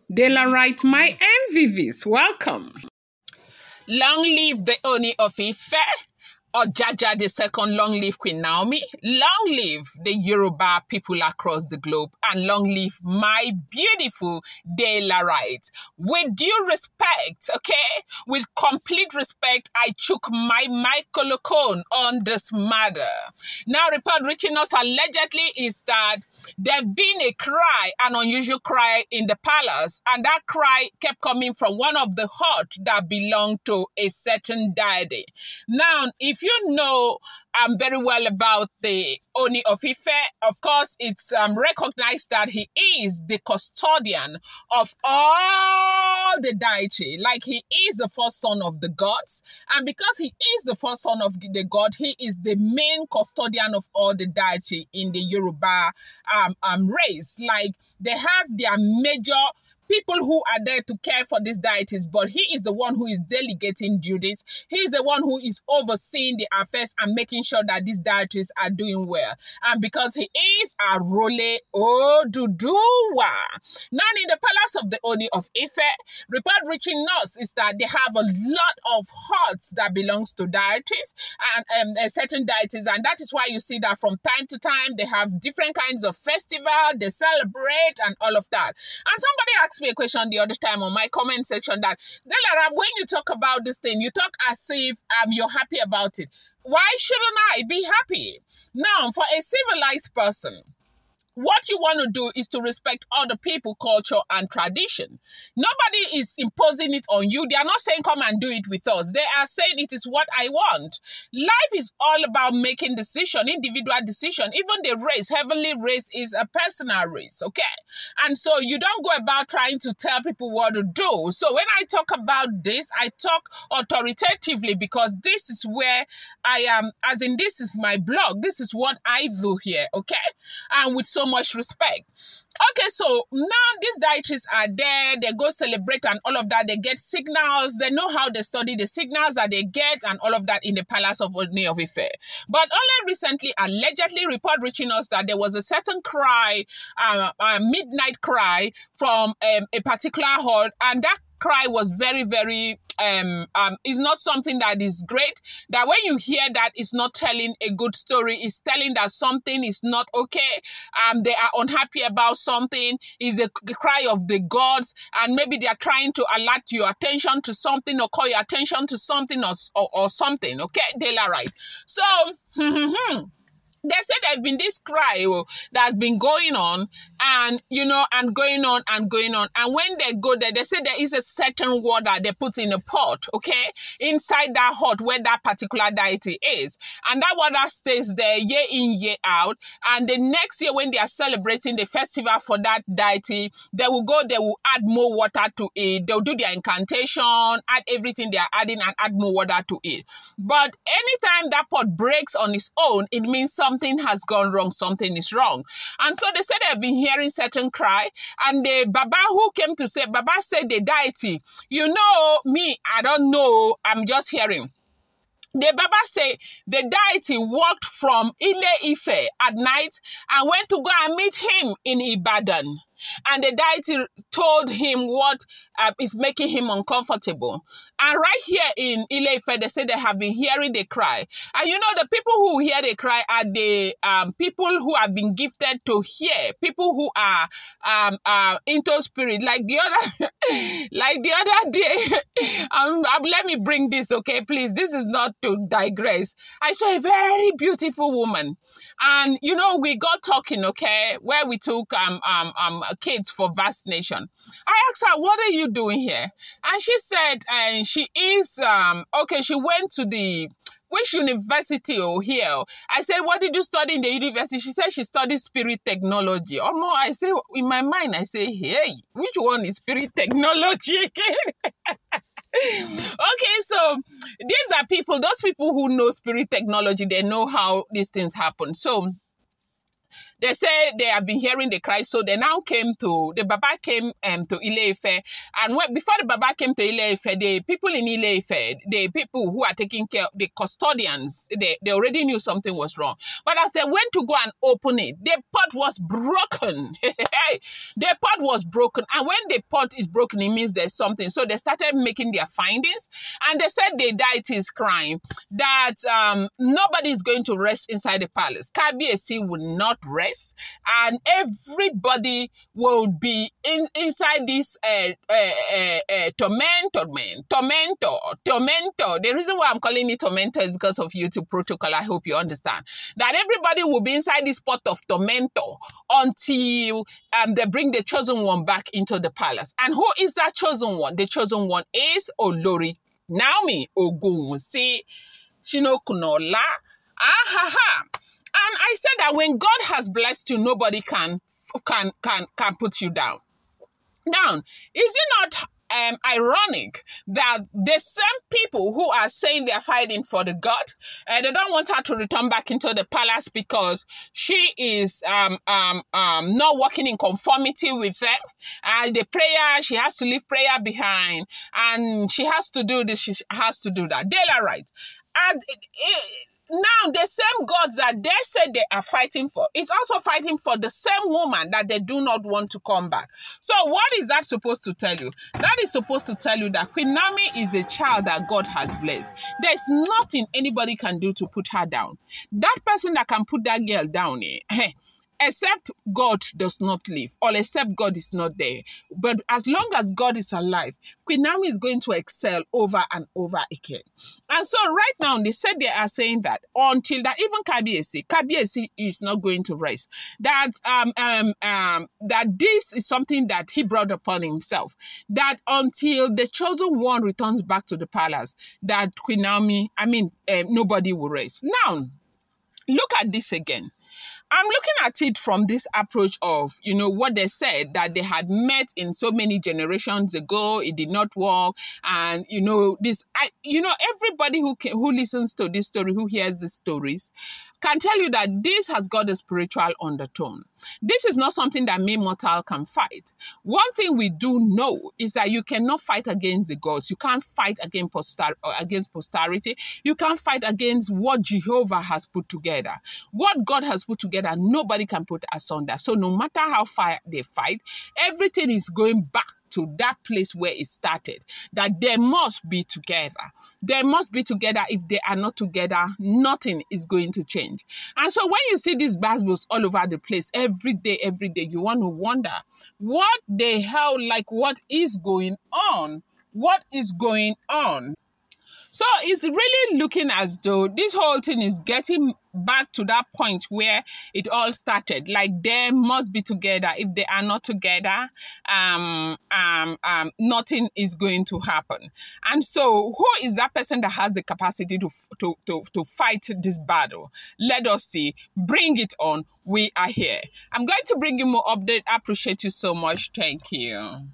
Daylight, my MVVs, welcome. Long live the Ooni of Ife, or Jaja the second, long live Queen Naomi, long live the Yoruba people across the globe, and long live my beautiful Daylight. With due respect, okay, with complete respect, I took my microphone on this matter. Now, report reaching us allegedly is that there's been a cry, an unusual cry in the palace, and that cry kept coming from one of the hut that belonged to a certain deity. Now, if you know very well about the Ooni of Ife, of course, it's recognized that he is the custodian of all the deity. Like, he is the first son of the gods, and because he is the first son of the god, he is the main custodian of all the deity in the Yoruba race. Like, they have their major people who are there to care for these deities, but he is the one who is delegating duties. He is the one who is overseeing the affairs and making sure that these deities are doing well. And because he is a Role Oduduwa. Now, in the palace of the Ooni of Ife, report reaching us is that they have a lot of huts that belongs to deities and certain deities, and that is why you see that from time to time they have different kinds of festival, they celebrate and all of that. And somebody asked me a question the other time on my comment section that, Delara, when you talk about this thing, you talk as if you're happy about it. Why shouldn't I be happy? Now, for a civilized person, what you want to do is to respect other people, culture, and tradition. Nobody is imposing it on you. They are not saying, come and do it with us. They are saying, it is what I want. Life is all about making decision, individual decision. Even the race, heavenly race, is a personal race, okay? And so you don't go about trying to tell people what to do. So when I talk about this, I talk authoritatively because this is where I am, as in this is my blog. This is what I do here, okay? And with so much respect. Okay, so now these deities are there, they go celebrate and all of that, they get signals, they know how they study the signals that they get and all of that in the palace of Ooni of Ife. But only recently, allegedly, report reaching us that there was a certain cry, a midnight cry from a particular hall, and that cry was very, very, is not something that is great. That when you hear that, it's not telling a good story. It's telling that something is not okay. They are unhappy about something. It's the cry of the gods, and maybe they are trying to alert your attention to something or call your attention to something or something. Okay, Daylight. So, they say there's been this cry that's been going on and, you know, and going on and going on. And when they go there, they say there is a certain water they put in a pot, okay, inside that hut where that particular deity is. And that water stays there year in, year out. And the next year when they are celebrating the festival for that deity, they will go, they will add more water to it. They'll do their incantation, add everything they are adding and add more water to it. But anytime that pot breaks on its own, it means something has gone wrong, something is wrong. And so they said they've been hearing certain cry, and the Baba who came to say, Baba said the deity, you know me, I don't know, I'm just hearing. The Baba say the deity walked from Ile-Ife at night and went to go and meet him in Ibadan. And the deity told him what is making him uncomfortable. And right here in Ile-Ife, they say they have been hearing the cry. And you know, the people who hear the cry are the people who have been gifted to hear, people who are into spirit. Like the other day, let me bring this, okay, please. This is not to digress. I saw a very beautiful woman, and you know, we got talking, okay, where we took kids for vaccination. I asked her, what are you doing here? And she said, she is, okay, she went to the, which university here? I said, what did you study in the university? She said she studied spirit technology. Or more, I say, in my mind, I say, hey, which one is spirit technology again? Okay, so these are people, those people who know spirit technology, they know how these things happen. So They say they have been hearing the cry, so they now the Baba came to Ile-Ife, and before the Baba came to Ile-Ife, the people in Ile-Ife, the people who are taking care, the custodians, they already knew something was wrong. But as they went to go and open it, the pot was broken. The pot was broken, and when the pot is broken, it means there's something. So they started making their findings, and they said the deity is crying that nobody is going to rest inside the palace. Kabiyesi will not rest, and everybody will be inside this tormentor. The reason why I'm calling it tormentor is because of YouTube protocol. I hope you understand that everybody will be inside this pot of tormentor until they bring the chosen one back into the palace. And who is that chosen one? The chosen one is Olori Naomi ogunwusi Shinokunola. And I said that when God has blessed you, nobody can put you down. Now, is it not ironic that the same people who are saying they're fighting for the God, they don't want her to return back into the palace because she is not working in conformity with them, and the prayer, she has to leave prayer behind, and she has to do this, she has to do that. They're right. And now, the same gods that they said they are fighting for is also fighting for the same woman that they do not want to come back. So what is that supposed to tell you? That is supposed to tell you that Queen Naomi is a child that God has blessed. There's nothing anybody can do to put her down. That person that can put that girl down, except God does not live, or except God is not there. But as long as God is alive, Queen Naomi is going to excel over and over again. And so right now, they said they are saying that until that even Kabiyesi is not going to rest. That that this is something that he brought upon himself. That until the chosen one returns back to the palace, that Queen Naomi, nobody will rest. Now, look at this again. I'm looking at it from this approach of, what they said, that they had met in so many generations ago, it did not work. And, everybody who listens to this story, who hears the stories, can tell you that this has got a spiritual undertone. This is not something that mere mortal can fight. One thing we do know is that you cannot fight against the gods. You can't fight against posterity. You can't fight against what Jehovah has put together. What God has put together, nobody can put asunder. So no matter how far they fight, everything is going back to that place where it started, that they must be together. They must be together. If they are not together, nothing is going to change. And so when you see these Bibles all over the place, every day, you want to wonder, what the hell, what is going on? What is going on? So it's really looking as though this whole thing is getting back to that point where it all started. Like they must be together. If they are not together, nothing is going to happen. And so who is that person that has the capacity to fight this battle? Let us see. Bring it on. We are here. I'm going to bring you more update. I appreciate you so much. Thank you.